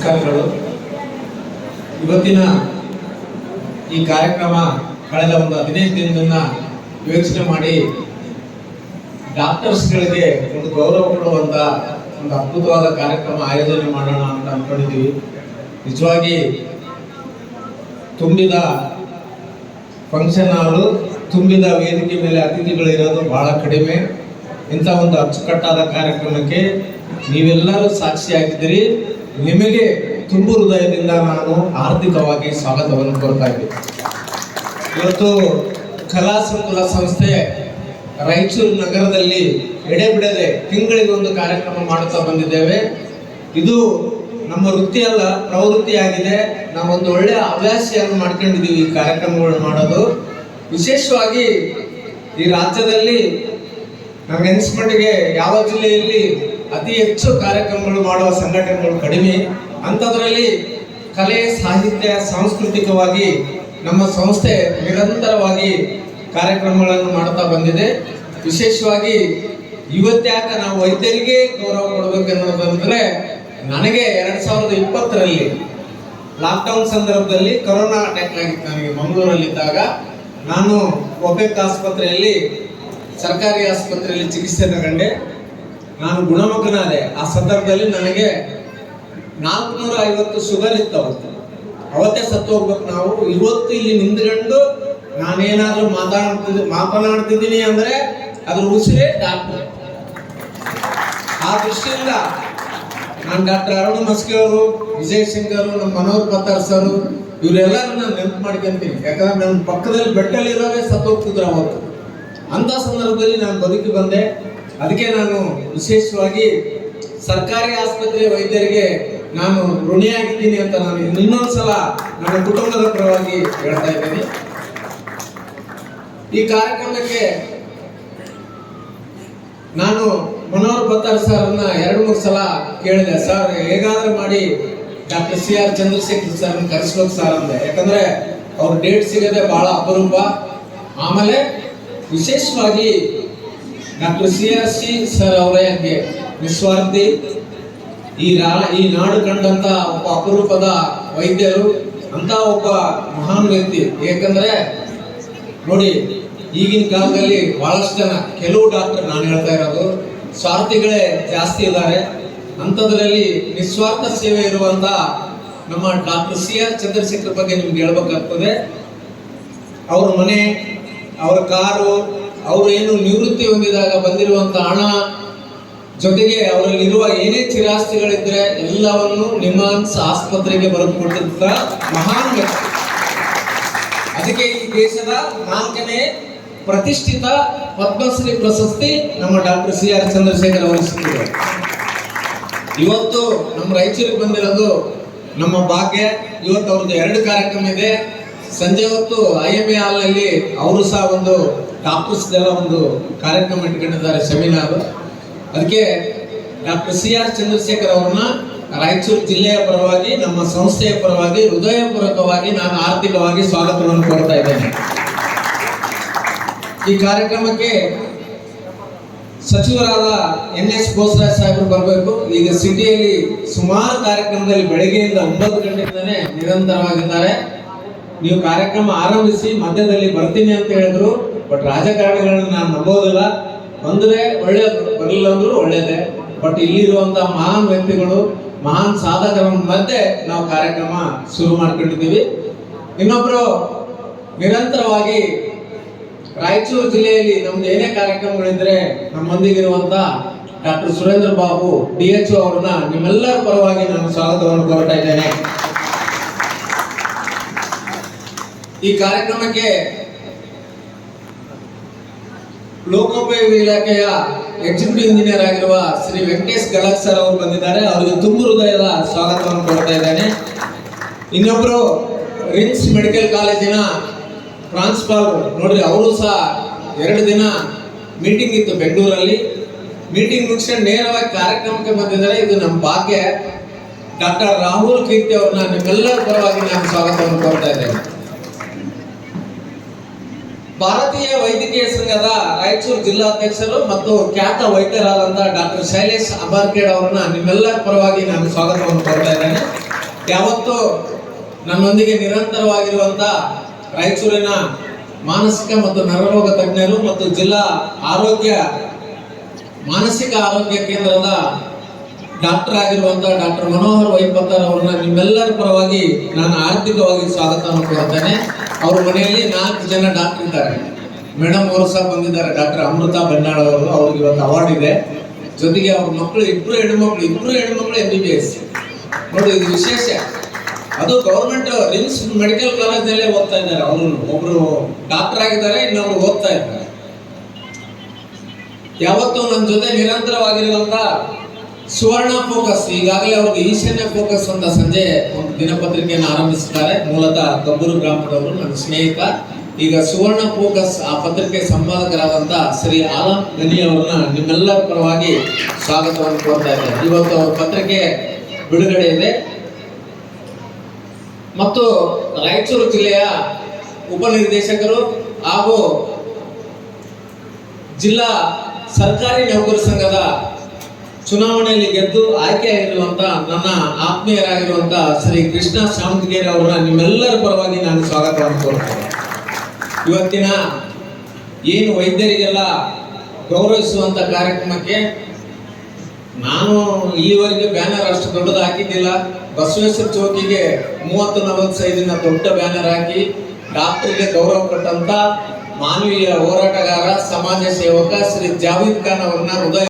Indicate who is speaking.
Speaker 1: ನಮಸ್ಕಾರಗಳು. ಇವತ್ತಿನ ಈ ಕಾರ್ಯಕ್ರಮ ಕಳೆದ ಒಂದು 15 ದಿನದಿಂದ ಯೋಚನೆ ಮಾಡಿ ಡಾಕ್ಟರ್ಸ್ಗಳಿಗೆ ಒಂದು ಗೌರವ ಕೊಡುವಂತ ಒಂದು ಅದ್ಭುತವಾದ ಕಾರ್ಯಕ್ರಮ ಆಯೋಜನೆ ಮಾಡೋಣ ಅಂತ ಅನ್ಕೊಂಡಿದ್ದೀವಿ. ನಿಜವಾಗಿ ತುಂಬಿದ ಫಂಕ್ಷನ್ ಹಾಲು, ತುಂಬಿದ ವೇದಿಕೆ ಮೇಲೆ ಅತಿಥಿಗಳಿರೋದು ಬಹಳ ಕಡಿಮೆ. ಇಂಥ ಒಂದು ಅಚ್ಚುಕಟ್ಟಾದ ಕಾರ್ಯಕ್ರಮಕ್ಕೆ ನೀವೆಲ್ಲರೂ ಸಾಕ್ಷಿಯಾಗಿದ್ದೀರಿ. ನಿಮಗೆ ತುಂಬು ಹೃದಯದಿಂದ ನಾನು ಆರ್ಥಿಕವಾಗಿ ಸ್ವಾಗತವನ್ನು ಕೋರ್ತಾ ಇದ್ದೀನಿ. ಇವತ್ತು ಕಲಾ ಸಂಕುಲ ಸಂಸ್ಥೆ ರಾಯಚೂರು ನಗರದಲ್ಲಿ ಎಡೆಬಿಡದೆ ತಿಂಗಳಿಗೊಂದು ಕಾರ್ಯಕ್ರಮ ಮಾಡುತ್ತಾ ಬಂದಿದ್ದೇವೆ. ಇದು ನಮ್ಮ ವೃತ್ತಿಯಲ್ಲ, ಪ್ರವೃತ್ತಿಯಾಗಿದೆ. ನಾವೊಂದು ಒಳ್ಳೆಯ ಹವ್ಯಾಸಿಯನ್ನು ಮಾಡ್ಕೊಂಡಿದ್ದೀವಿ ಈ ಕಾರ್ಯಕ್ರಮಗಳು ಮಾಡೋದು. ವಿಶೇಷವಾಗಿ ಈ ರಾಜ್ಯದಲ್ಲಿ ನನಗೆ ಅನಿಸ್ಮಟ್ಟಿಗೆ ಯಾವ ಜಿಲ್ಲೆಯಲ್ಲಿ ಅತಿ ಹೆಚ್ಚು ಕಾರ್ಯಕ್ರಮಗಳು ಮಾಡುವ ಸಂಘಟನೆಗಳು ಕಡಿಮೆ. ಅಂಥದ್ರಲ್ಲಿ ಕಲೆ, ಸಾಹಿತ್ಯ, ಸಾಂಸ್ಕೃತಿಕವಾಗಿ ನಮ್ಮ ಸಂಸ್ಥೆ ನಿರಂತರವಾಗಿ ಕಾರ್ಯಕ್ರಮಗಳನ್ನು ಮಾಡ್ತಾ ಬಂದಿದೆ. ವಿಶೇಷವಾಗಿ ಇವತ್ತ್ಯಾಕೆ ನಾವು ವೈದ್ಯರಿಗೆ ಗೌರವ ಕೊಡಬೇಕು ಅನ್ನೋದಂದ್ರೆ, ನನಗೆ 2020ರಲ್ಲಿ ಲಾಕ್ಡೌನ್ ಸಂದರ್ಭದಲ್ಲಿ ಕೊರೋನಾ ಅಟ್ಯಾಕ್ ಆಗಿತ್ತು. ನನಗೆ ಮಂಗಳೂರಲ್ಲಿದ್ದಾಗ ನಾನು ಒಪೆಕ್ ಆಸ್ಪತ್ರೆಯಲ್ಲಿ, ಸರ್ಕಾರಿ ಆಸ್ಪತ್ರೆಯಲ್ಲಿ ಚಿಕಿತ್ಸೆ ತಗೊಂಡೆ. ನಾನು ಗುಣಮುಖನಾದೆ. ಆ ಸಂದರ್ಭದಲ್ಲಿ ನನಗೆ 450 ಶುಗರ್ ಇತ್ತು. ಅವತ್ತೇ ಸತ್ತು ಹೋಗ್ಬೇಕು ನಾವು. ಇವತ್ತು ಇಲ್ಲಿ ನಿಂತ್ಕೊಂಡು ನಾನೇನಾದ್ರೂ ಮಾತನಾಡ್ತಿದ್ದೀನಿ ಅಂದ್ರೆ ಅದ್ರ ಉಸಿರೇ ಡಾಕ್ಟರ್. ಆ ದೃಷ್ಟಿಯಿಂದ ನಾನು ಡಾಕ್ಟರ್ ಅರುಣ್ ಮಸ್ಕಿ ಅವರು, ವಿಜಯ್ ಶಂಕರ್, ನಮ್ಮ ಮನೋಹರ್ ಪತ್ತಾರ್ ಸರ್, ಇವರೆಲ್ಲರೂ ನಾನು ನೆನಪು ಮಾಡ್ಕೊಂತೀನಿ. ಯಾಕಂದ್ರೆ ನನ್ನ ಪಕ್ಕದಲ್ಲಿ ಬೆಟ್ಟಲ್ಲಿರೋರೇ ಸತ್ತು ಹೋಗ್ತಿದ್ರು ಅವತ್ತು. ಅಂತ ಸಂದರ್ಭದಲ್ಲಿ ನಾನು ಬದುಕಿ ಬಂದೆ. ಅದಕ್ಕೆ ನಾನು ವಿಶೇಷವಾಗಿ ಸರ್ಕಾರಿ ಆಸ್ಪತ್ರೆ ವೈದ್ಯರಿಗೆ ನಾನು ಋಣಿಯಾಗಿದ್ದೀನಿ ಅಂತ ನಾನು ಇನ್ನೊಂದ್ಸಲ ನನ್ನ ಕುಟುಂಬದ ಪರವಾಗಿ ಹೇಳ್ತಾ ಇದ್ದೀನಿ. ಈ ಕಾರ್ಯಕ್ರಮಕ್ಕೆ ನಾನು ಮನೋಹರ್ ಪತ್ತಾರ್ ಸರ್ನ 2-3 ಸಲ ಕೇಳಿದೆ. ಸರ್, ಹೇಗಾದ್ರೂ ಮಾಡಿ ಡಾಕ್ಟರ್ CR ಚಂದ್ರಶೇಖರ್ ಸರ್ನ ಕರೆಸ್ಬೇಕು ಸರ್ ಅಂದೆ. ಯಾಕಂದ್ರೆ ಅವ್ರ ಡೇಟ್ ಸಿಗದೆ ಬಹಳ ಅಪರೂಪ. ಆಮೇಲೆ ವಿಶೇಷವಾಗಿ ಡಾಕ್ಟರ್ CRC ಸರ್ ಅವರೇ ನಿಸ್ವಾರ್ಥಿ, ಈ ನಾಡು ಕಂಡಂತ ಒಬ್ಬ ಅಪರೂಪದ ವೈದ್ಯರು, ಅಂತ ಒಬ್ಬ ಮಹಾನ್ ವ್ಯಕ್ತಿ. ಏಕೆಂದ್ರೆ ನೋಡಿ, ಈಗಿನ ಕಾಲದಲ್ಲಿ ಬಹಳಷ್ಟು ಜನ, ಕೆಲವು ಡಾಕ್ಟರ್, ನಾನು ಹೇಳ್ತಾ ಇರೋದು, ಸ್ವಾರ್ಥಿಗಳೇ ಜಾಸ್ತಿ ಇದ್ದಾರೆ. ಅಂಥದ್ರಲ್ಲಿ ನಿಸ್ವಾರ್ಥ ಸೇವೆ ಇರುವಂತ ನಮ್ಮ ಡಾಕ್ಟರ್ CR ಚಂದ್ರಶೇಖರ್ ಬಗ್ಗೆ ನಿಮ್ಗೆ ಹೇಳ್ಬೇಕಾಗ್ತದೆ. ಅವ್ರ ಮನೆ, ಅವರ ಕಾರು, ಅವರು ಏನು ನಿವೃತ್ತಿ ಹೊಂದಿದಾಗ ಬಂದಿರುವಂತ ಹಣ, ಜೊತೆಗೆ ಅವರಲ್ಲಿರುವ ಏನೇ ಚಿರಾಸ್ತಿಗಳಿದ್ರೆ ಎಲ್ಲವನ್ನು ನಿಮ್ಹಾನ್ಸ್ ಆಸ್ಪತ್ರೆಗೆ ಬರೆದು ಕೊಟ್ಟಿದ್ದ ಮಹಾನ್ ವ್ಯಕ್ತಿ. ಅದಕ್ಕೆ ಈ ದೇಶದ 4ನೇ ಪ್ರತಿಷ್ಠಿತ ಪದ್ಮಶ್ರೀ ಪ್ರಶಸ್ತಿ ನಮ್ಮ ಡಾಕ್ಟರ್ CR ಚಂದ್ರಶೇಖರ್ ಅವರು ಸಿಕ್ಕಿದೆ. ಇವತ್ತು ನಮ್ಮ ರಾಯಚೂರಿಗೆ ಬಂದಿರೋದು ನಮ್ಮ ಭಾಗ್ಯ. ಇವತ್ತು ಅವ್ರದ್ದು 2 ಕಾರ್ಯಕ್ರಮ ಇದೆ. ಸಂಜೆ ಹೊತ್ತು IMA ಹಾಲ್ನಲ್ಲಿ ಅವರು ಸಹ ಒಂದು ಡಾಕ್ಟರ್ಸ್ದೆಲ್ಲ ಒಂದು ಕಾರ್ಯಕ್ರಮ ಇಟ್ಕೊಂಡಿದ್ದಾರೆ, ಸೆಮಿನಾರ್. ಅದಕ್ಕೆ ಡಾಕ್ಟರ್ CR ಚಂದ್ರಶೇಖರ್ ಅವ್ರನ್ನ ರಾಯಚೂರು ಜಿಲ್ಲೆಯ ಪರವಾಗಿ, ನಮ್ಮ ಸಂಸ್ಥೆಯ ಪರವಾಗಿ ಹೃದಯಪೂರ್ವಕವಾಗಿ ನಾನು ಆರ್ಥಿಕವಾಗಿ ಸ್ವಾಗತವನ್ನು ಕೋರ್ತಾ ಇದ್ದೇನೆ. ಈ ಕಾರ್ಯಕ್ರಮಕ್ಕೆ ಸಚಿವರಾದ NS ಬೋಸರಾಜ್ ಸಾಹೇಬರು ಬರಬೇಕು. ಈಗ ಸಿಟಿಯಲ್ಲಿ ಸುಮಾರು ಕಾರ್ಯಕ್ರಮದಲ್ಲಿ ಬೆಳಗ್ಗೆಯಿಂದ 9 ಗಂಟೆಯಿಂದನೇ ನಿರಂತರವಾಗಿದ್ದಾರೆ. ನೀವು ಕಾರ್ಯಕ್ರಮ ಆರಂಭಿಸಿ ಮಧ್ಯದಲ್ಲಿ ಬರ್ತೀನಿ ಅಂತ ಹೇಳಿದ್ರು. ಬಟ್ ರಾಜಕಾರಣಿಗಳನ್ನ ನಾನು ನಂಬೋದಿಲ್ಲ. ಬಂದ್ರೆ ಒಳ್ಳೇದು, ಬರಲಿಲ್ಲ ಅಂದ್ರೂ ಒಳ್ಳೇದೇ. ಬಟ್ ಇಲ್ಲಿರುವಂತಹ ಮಹಾನ್ ವ್ಯಕ್ತಿಗಳು, ಮಹಾನ್ ಸಾಧಕರ ಮಧ್ಯೆ ನಾವು ಕಾರ್ಯಕ್ರಮ ಶುರು ಮಾಡ್ಕೊಂಡಿದ್ದೀವಿ. ಇನ್ನೊಬ್ರು ನಿರಂತರವಾಗಿ ರಾಯಚೂರು ಜಿಲ್ಲೆಯಲ್ಲಿ ನಮ್ದು ಏನೇ ಕಾರ್ಯಕ್ರಮಗಳಿದ್ರೆ ನಮ್ಮೊಂದಿಗಿರುವಂತ ಡಾಕ್ಟರ್ ಸುರೇಂದ್ರ ಬಾಬು DHO ಅವ್ರನ್ನ ನಿಮ್ಮೆಲ್ಲರ ಪರವಾಗಿ ನಾನು ಸ್ವಾಗತವನ್ನು ಕೋರ್ತಾ ಇದ್ದೇನೆ. ಈ ಕಾರ್ಯಕ್ರಮಕ್ಕೆ ಲೋಕೋಪಯೋಗಿ ಇಲಾಖೆಯ ಎಕ್ಸಿಕ್ಯೂಟಿವ್ ಇಂಜಿನಿಯರ್ ಆಗಿರುವ ಶ್ರೀ ವೆಂಕಟೇಶ್ ಗಳಕ್ ಸರ್ ಅವರು ಬಂದಿದ್ದಾರೆ. ಅವರಿಗೆ ತುಂಬು ಹೃದಯದ ಸ್ವಾಗತವನ್ನು ಕೋರ್ತಾ ಇದ್ದೇನೆ. ಇನ್ನೊಬ್ರು ರಿಮ್ಸ್ ಮೆಡಿಕಲ್ ಕಾಲೇಜಿನ ಪ್ರಾನ್ಸಿಪಾಲ್ ನೋಡ್ರಿ, ಅವರು ಸಹ 2 ದಿನ ಮೀಟಿಂಗ್ ಇತ್ತು ಬೆಂಗಳೂರಲ್ಲಿ. ಮೀಟಿಂಗ್ ಮುಗಿಸ್ಕೊಂಡು ನೇರವಾಗಿ ಕಾರ್ಯಕ್ರಮಕ್ಕೆ ಬಂದಿದ್ದಾರೆ. ಇದು ನಮ್ಮ ಭಾಗ್ಯ. ಡಾಕ್ಟರ್ ರಾಹುಲ್ ಕೀರ್ತಿ ಅವ್ರನ್ನ ನಿಮ್ಮೆಲ್ಲರ ಪರವಾಗಿ ನಾನು ಸ್ವಾಗತವನ್ನು ಕೋರ್ತಾ ಇದ್ದೇನೆ. ಭಾರತೀಯ ವೈದ್ಯಕೀಯ ಸಂಘದ ರಾಯಚೂರು ಜಿಲ್ಲಾಧ್ಯಕ್ಷರು ಮತ್ತು ಖ್ಯಾತ ವೈದ್ಯರಾದಂತಹ ಡಾಕ್ಟರ್ ಶೈಲೇಶ್ ಅಬಾರ್ಕೇಡ್ ಅವರನ್ನ ನಿಮ್ಮೆಲ್ಲರ ಪರವಾಗಿ ನಾನು ಸ್ವಾಗತವನ್ನು ಕೋರ್ತಾ ಇದ್ದೇನೆ. ಯಾವತ್ತೂ ನನ್ನೊಂದಿಗೆ ನಿರಂತರವಾಗಿರುವಂತ ರಾಯಚೂರಿನ ಮಾನಸಿಕ ಮತ್ತು ನರರೋಗ ತಜ್ಞರು ಮತ್ತು ಜಿಲ್ಲಾ ಮಾನಸಿಕ ಆರೋಗ್ಯ ಕೇಂದ್ರದ ಡಾಕ್ಟರ್ ಆಗಿರುವಂತಹ ಡಾಕ್ಟರ್ ಮನೋಹರ್ ವೈಪತ್ತರ್ ಅವರನ್ನ ನಿಮ್ಮೆಲ್ಲರ ಪರವಾಗಿ ನಾನು ಆರ್ಥಿಕವಾಗಿ ಸ್ವಾಗತವನ್ನು ಕೋರುತ್ತೇನೆ. ಅವ್ರ ಮನೆಯಲ್ಲಿ 4 ಜನ ಡಾಕ್ಟರ್ ಇದ್ದಾರೆ. ಮೇಡಮ್ ಅವರು ಸಹ ಬಂದಿದ್ದಾರೆ, ಡಾಕ್ಟರ್ ಅಮೃತ ಬೆನ್ನಾಳ್ ಅವರು. ಅವ್ರಿಗೆ ಇವತ್ತು ಅವಾರ್ಡ್ ಇದೆ. ಜೊತೆಗೆ ಅವ್ರ ಮಕ್ಕಳು ಇಬ್ರು ಹೆಣ್ಮಕ್ಳು MBBS. ನೋಡಿ, ಇದು ವಿಶೇಷ. ಅದು ಗೌರ್ಮೆಂಟ್ ರಿಮ್ಸ್ ಮೆಡಿಕಲ್ ಕಾಲೇಜ್ನಲ್ಲೇ ಓದ್ತಾ ಇದ್ದಾರೆ. ಅವರು ಒಬ್ರು ಡಾಕ್ಟರ್ ಆಗಿದ್ದಾರೆ, ಇನ್ನೊಬ್ರು ಓದ್ತಾ ಇದ್ದಾರೆ. ಯಾವತ್ತೂ ನನ್ನ ಜೊತೆ ನಿರಂತರವಾಗಿರುವಂತ ಸುವರ್ಣ ಫೋಕಸ್, ಈಗಾಗಲೇ ಅವ್ರಿಗೆ ಈಶಾನ್ಯ ಫೋಕಸ್ ಅಂತ ಸಂಜೆ ಒಂದು ದಿನಪತ್ರಿಕೆಯನ್ನು ಆರಂಭಿಸಿದ್ದಾರೆ. ಮೂಲತಃ ಕಬ್ಬೂರು ಗ್ರಾಮದವರು, ನನ್ನ ಸ್ನೇಹಿತ. ಈಗ ಸುವರ್ಣ ಫೋಕಸ್ ಆ ಪತ್ರಿಕೆ ಸಂಪಾದಕರಾದಂತ ಶ್ರೀ ಆಲಂ ಗನಿ ಅವರನ್ನ ನಿಮ್ಮೆಲ್ಲರ ಪರವಾಗಿ ಸ್ವಾಗತವನ್ನು ಕೋರ್ತಾ ಇದ್ದಾರೆ. ಇವತ್ತು ಅವ್ರ ಪತ್ರಿಕೆ ಬಿಡುಗಡೆ ಇದೆ. ಮತ್ತು ರಾಯಚೂರು ಜಿಲ್ಲೆಯ ಉಪನಿರ್ದೇಶಕರು ಹಾಗೂ ಜಿಲ್ಲಾ ಸರ್ಕಾರಿ ನೌಕರ ಸಂಘದ ಚುನಾವಣೆಯಲ್ಲಿ ಗೆದ್ದು ಆಯ್ಕೆಯಾಗಿರುವಂತ ನನ್ನ ಆತ್ಮೀಯರಾಗಿರುವಂತ ಶ್ರೀ ಕೃಷ್ಣ ಶಾಮಂತಗೇರಿ ಅವರನ್ನ ನಿಮ್ಮೆಲ್ಲರ ಪರವಾಗಿ ನಾನು ಸ್ವಾಗತವನ್ನು ಕೋರುತ್ತೇನೆ. ಇವತ್ತಿನ ಏನು ವೈದ್ಯರಿಗೆಲ್ಲ ಗೌರವಿಸುವಂತ ಕಾರ್ಯಕ್ರಮಕ್ಕೆ ನಾನು ಈವರೆಗೆ ಬ್ಯಾನರ್ ಅಷ್ಟು ದೊಡ್ಡದು ಹಾಕಿದ್ದಿಲ್ಲ. ಬಸವೇಶ್ವರ ಚೌಕಿಗೆ 30-40 ಸೈಜಿನ ದೊಡ್ಡ ಬ್ಯಾನರ್ ಹಾಕಿ ಡಾಕ್ಟರ್ಗೆ ಗೌರವ ಕೊಟ್ಟಂತ ಮಾನವೀಯ ಹೋರಾಟಗಾರ, ಸಮಾಜ ಸೇವಕ ಶ್ರೀ ಜಾವೀದ್ ಖಾನ್ ಅವರನ್ನ ಹೃದಯ